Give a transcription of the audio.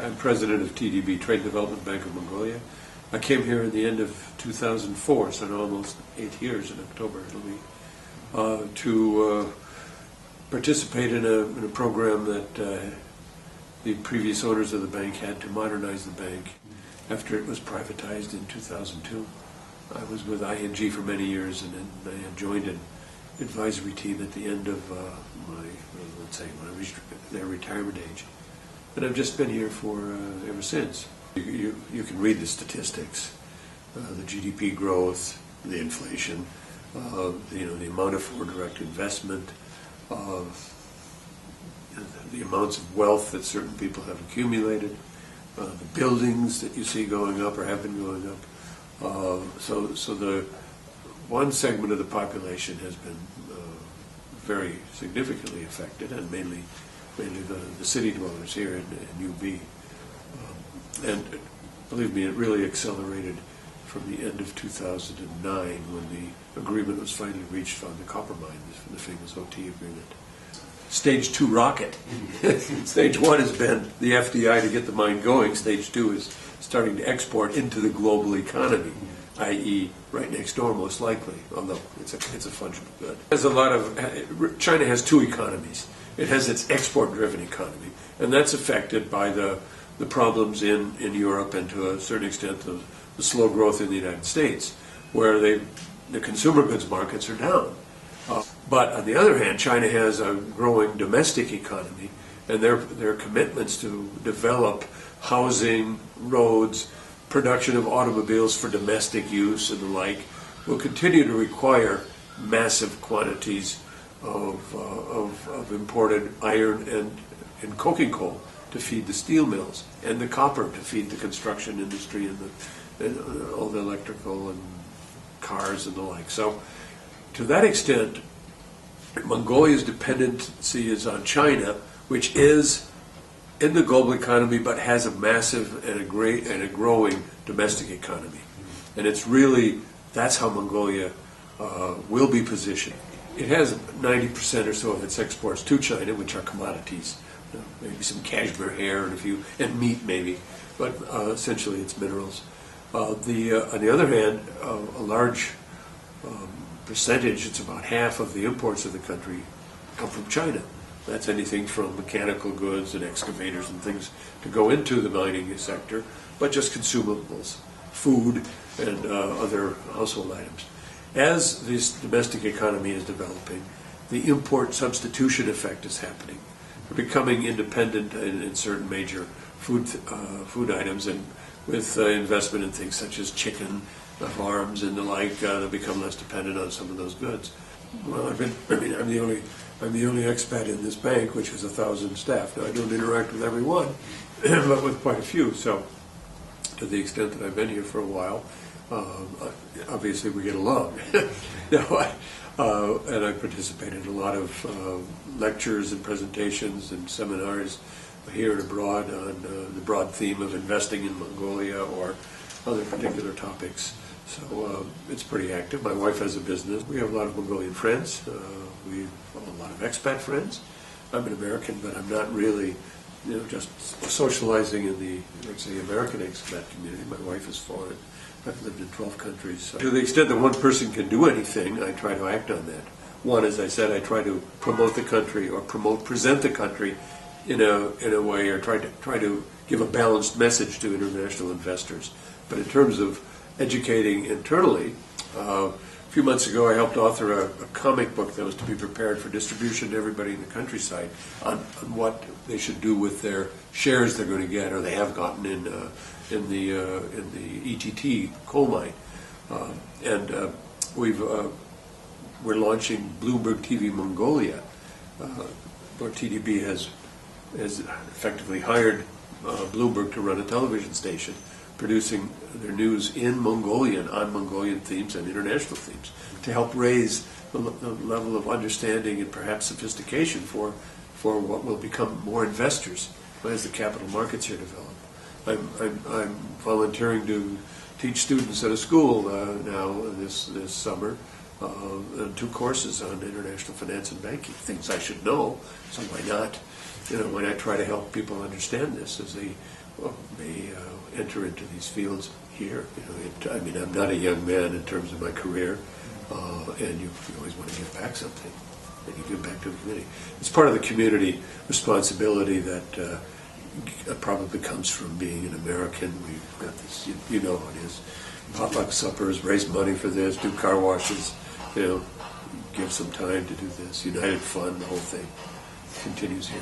I'm president of TDB, Trade Development Bank of Mongolia. I came here at the end of 2004, so now almost 8 years in October it'll be, to participate in a program that the previous owners of the bank had to modernize the bank after it was privatized in 2002. I was with ING for many years, and then I joined an advisory team at the end of when I reached their retirement age. And I've just been here for ever since. You can read the statistics, the GDP growth, the inflation, the amount of foreign direct investment, the amounts of wealth that certain people have accumulated, the buildings that you see going up or have been going up. So the one segment of the population has been very significantly affected, and mainly the city dwellers here in UB. And believe me, it really accelerated from the end of 2009 when the agreement was finally reached on the copper mine, the famous OT agreement. Stage 2 rocket. Stage 1 has been the FDI to get the mine going. Stage 2 is starting to export into the global economy, i.e. right next door most likely, although it's a fungible good. There's a lot of, China has two economies. It has its export-driven economy, and that's affected by the problems in Europe and to a certain extent the slow growth in the United States, where the consumer goods markets are down. But on the other hand, China has a growing domestic economy, and their commitments to develop housing, roads, production of automobiles for domestic use and the like will continue to require massive quantities of imported iron and coking coal to feed the steel mills, and the copper to feed the construction industry and all the electrical and cars and the like. So to that extent, Mongolia's dependency is on China, which is in the global economy but has a massive and a growing domestic economy. And it's really, that's how Mongolia will be positioned. It has 90% or so of its exports to China, which are commodities, maybe some cashmere hair and meat maybe, but essentially it's minerals. On the other hand, a large percentage, it's about half of the imports of the country come from China. That's anything from mechanical goods and excavators and things to go into the mining sector, but just consumables, food, and other household items. As this domestic economy is developing, the import substitution effect is happening. We're becoming independent in certain major food items, and with investment in things such as chicken farms and the like, they'll become less dependent on some of those goods. Well, I'm the only expat in this bank, which has 1,000 staff. Now, I don't interact with everyone, but with quite a few. So, to the extent that I've been here for a while, obviously we get along. And I participate in a lot of lectures and presentations and seminars here and abroad on the broad theme of investing in Mongolia or other particular topics. So it's pretty active. My wife has a business. We have a lot of Mongolian friends. We have a lot of expat friends. I'm an American, but I'm not really, just socializing in the, let's say, American expat community. My wife is foreign. I've lived in 12 countries. So to the extent that one person can do anything, I try to act on that. One, as I said, I try to promote the country or present the country in a way, or try to give a balanced message to international investors. But in terms of educating internally, a few months ago I helped author a comic book that was to be prepared for distribution to everybody in the countryside on what they should do with their shares they're going to get or they have gotten in the ETT coal mine. We're launching Bloomberg TV Mongolia, where TDB has effectively hired Bloomberg to run a television station, producing their news in Mongolian, on Mongolian themes and international themes, to help raise the level of understanding and perhaps sophistication for what will become more investors as the capital markets here develop. I'm volunteering to teach students at a school now this summer, 2 courses on international finance and banking, things I should know, so why not? Why not try to help people understand this as they may enter into these fields here. I mean, I'm not a young man in terms of my career, and you always want to give back something, and you give back to the community. It's part of the community responsibility that probably comes from being an American. We've got this, you know how it is, potluck suppers, raise money for this, do car washes, give some time to do this. United Fund, the whole thing continues here.